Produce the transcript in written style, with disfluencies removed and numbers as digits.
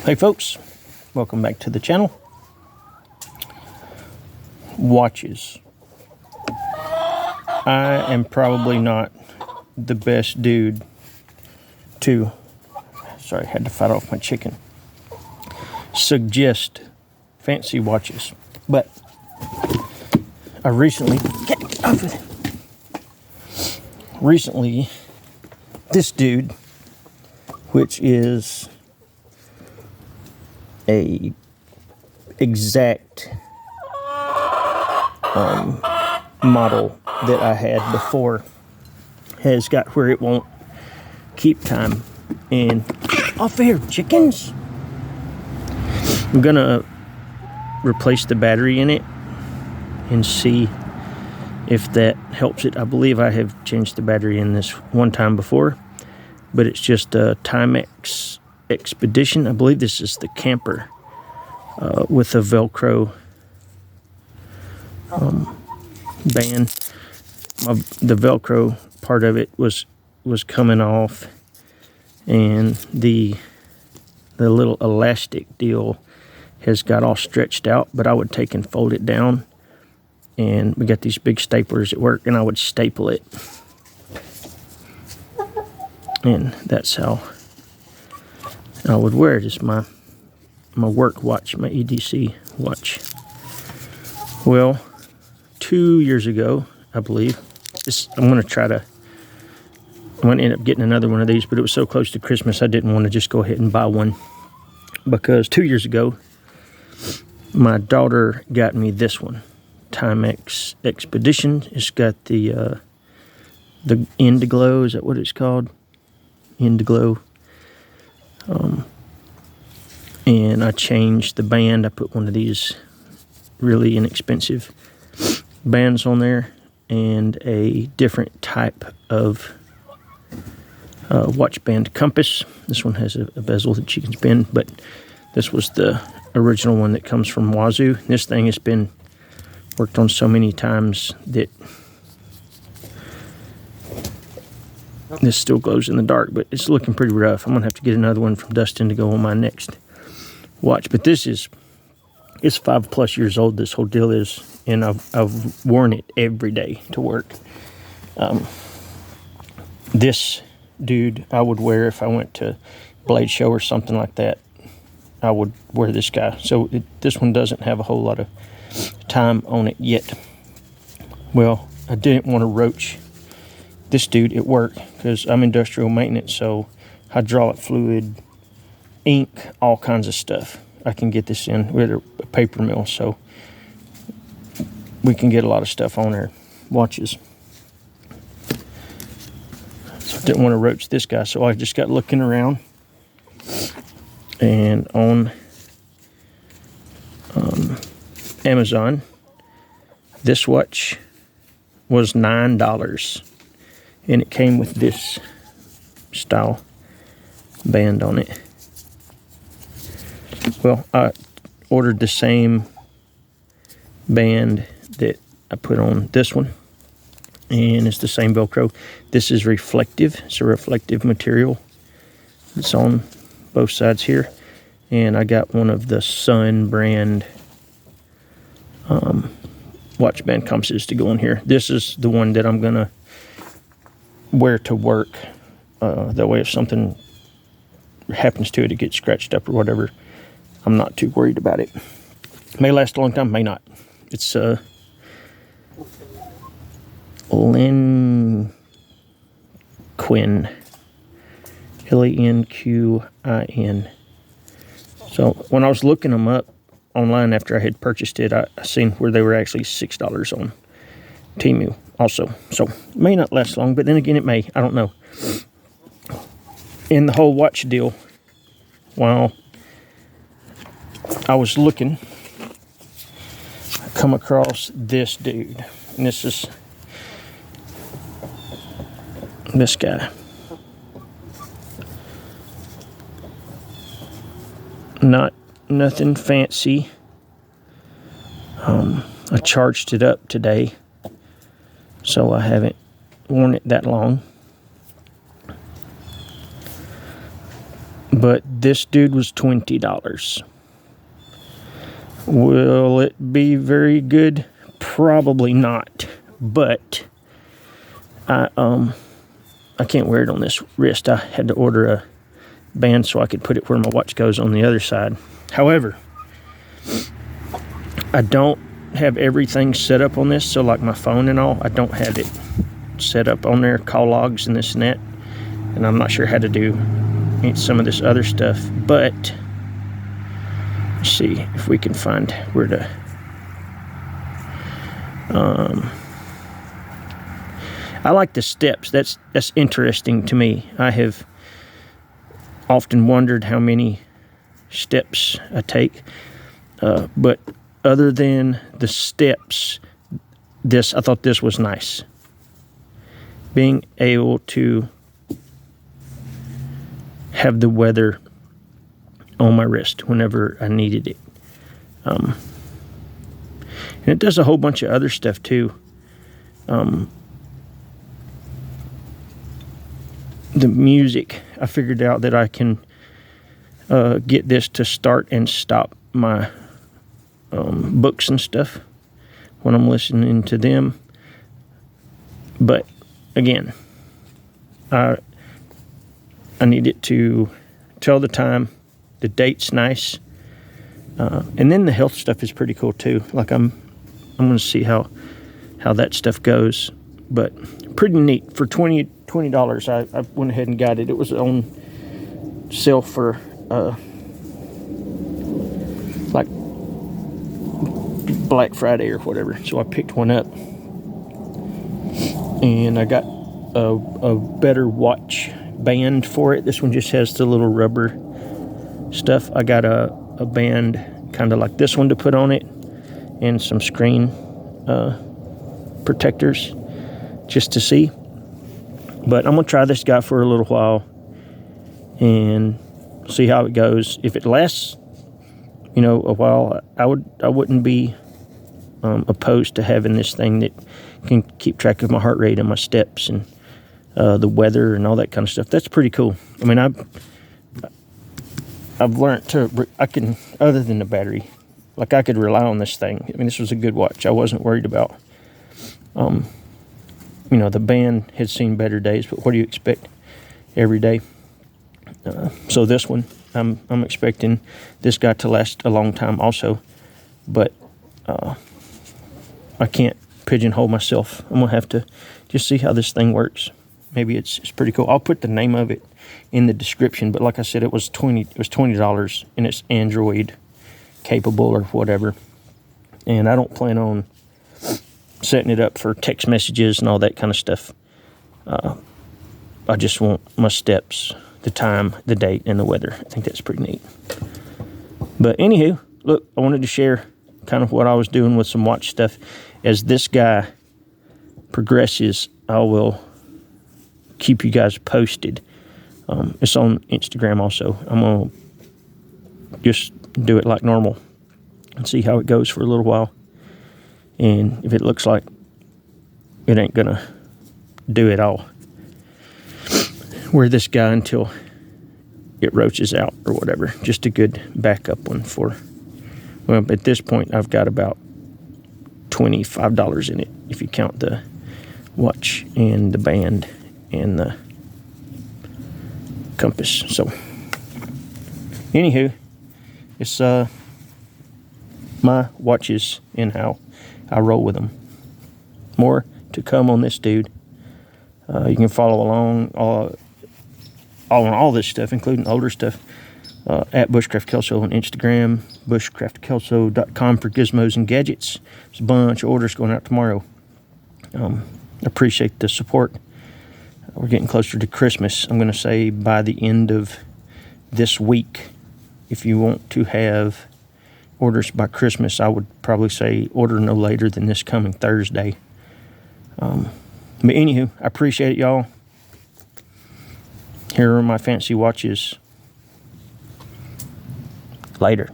Hey folks, welcome back to the channel. Watches. I am probably not the best dude to, sorry, I had to fight off my chicken, suggest fancy watches, but I recently, this dude, which is a exact model that I had before, has got where it won't keep time. And off here, chickens. I'm gonna replace the battery in it and see if that helps it. I believe I have changed the battery in this one time before, but it's just a Timex Expedition. I believe this is the camper with a Velcro band. The Velcro part of it was coming off, and the little elastic deal has got all stretched out, but I would take and fold it down, and we got these big staplers at work, and I would staple it, and that's how I would wear it as my work watch, my EDC watch. Well, 2 years ago, I believe, I'm going to end up getting another one of these, but it was so close to Christmas, I didn't want to just go ahead and buy one, because 2 years ago, my daughter got me this one, Timex Expedition. It's got the Indiglo, is that what it's called? Indiglo. And I changed the band. I put one of these really inexpensive bands on there, and a different type of watch band compass. This one has a bezel that you can spin, but this was the original one that comes from Wazoo. This thing has been worked on so many times that this still glows in the dark, but it's looking pretty rough. I'm gonna have to get another one from Dustin to go on my next watch. But it's 5+ years old, this whole deal is, and I've worn it every day to work. This dude I would wear if I went to Blade Show or something like that. I would wear this guy. So this one doesn't have a whole lot of time on it yet. Well, I didn't want to roach this dude at work because I'm industrial maintenance, so hydraulic fluid, ink, all kinds of stuff. I can get this in with a paper mill, so we can get a lot of stuff on our watches. So I didn't want to roach this guy, so I just got looking around, and on Amazon, this watch was $9, and it came with this style band on it. Well, I ordered the same band that I put on this one, and it's the same Velcro. This is reflective. It's a reflective material. It's on both sides here, and I got one of the Sun brand watch band compasses to go in here. This is the one that I'm gonna wear to work. That way if something happens to it, it gets scratched up or whatever, I'm not too worried about it. May last a long time, may not. It's Lenquin, Lenquin. So when I was looking them up online after I had purchased it, I seen where they were actually $6 on Temu also. So it may not last long, but then again it may, I don't know. In the whole watch deal, while I was looking, I come across this dude, and this is this guy. Nothing fancy. I charged it up today, so I haven't worn it that long. But this dude was $20. Will it be very good? Probably not. But I can't wear it on this wrist. I had to order a band so I could put it where my watch goes on the other side. However, I don't have everything set up on this, so like my phone and all, I don't have it set up on there, call logs and this and that, and I'm not sure how to do some of this other stuff. But let's see if we can find where to I like the steps. That's interesting to me. I have often wondered how many steps I take, but other than the steps, I thought this was nice. Being able to have the weather on my wrist whenever I needed it. And it does a whole bunch of other stuff too. The music, I figured out that I can get this to start and stop my books and stuff when I'm listening to them. But again, I need it to tell the time. The date's nice, and then the health stuff is pretty cool too. Like I'm going to see how that stuff goes, but pretty neat. For $20, I went ahead and got it. It was on sale for like Black Friday or whatever. So I picked one up, and I got a better watch band for it. This one just has the little rubber stuff. I got a band kind of like this one to put on it, and some screen protectors just to see. But I'm gonna try this guy for a little while and see how it goes. If it lasts, a while, I wouldn't be opposed to having this thing that can keep track of my heart rate and my steps and the weather and all that kind of stuff. That's pretty cool. I mean, I've learned I can, other than the battery, like I could rely on this thing. I mean, this was a good watch. I wasn't worried about, the band had seen better days, but what do you expect every day? So this one, I'm expecting this guy to last a long time also, but I can't pigeonhole myself. I'm gonna have to just see how this thing works. Maybe it's pretty cool. I'll put the name of it in the description, but like I said, it was $20, and it's Android capable or whatever. And I don't plan on setting it up for text messages and all that kind of stuff. I just want my steps, the time, the date, and the weather. I think that's pretty neat. But anywho, look, I wanted to share kind of what I was doing with some watch stuff. As this guy progresses, I will keep you guys posted. It's on Instagram also. I'm going to just do it like normal and see how it goes for a little while. And if it looks like it ain't going to do it, I'll wear this guy until it roaches out or whatever. Just a good backup one for, well, at this point, I've got about $25 in it if you count the watch and the band and the compass. So anywho, it's my watches and how I roll with them. More to come on this dude. You can follow along on all this stuff, including older stuff, at Bushcraft Kelso on Instagram, bushcraftkelso.com for gizmos and gadgets. There's a bunch of orders going out tomorrow. Appreciate the support. We're getting closer to Christmas. I'm going to say by the end of this week, if you want to have orders by Christmas, I would probably say order no later than this coming Thursday. But anywho, I appreciate it, y'all. Here are my fancy watches. Later.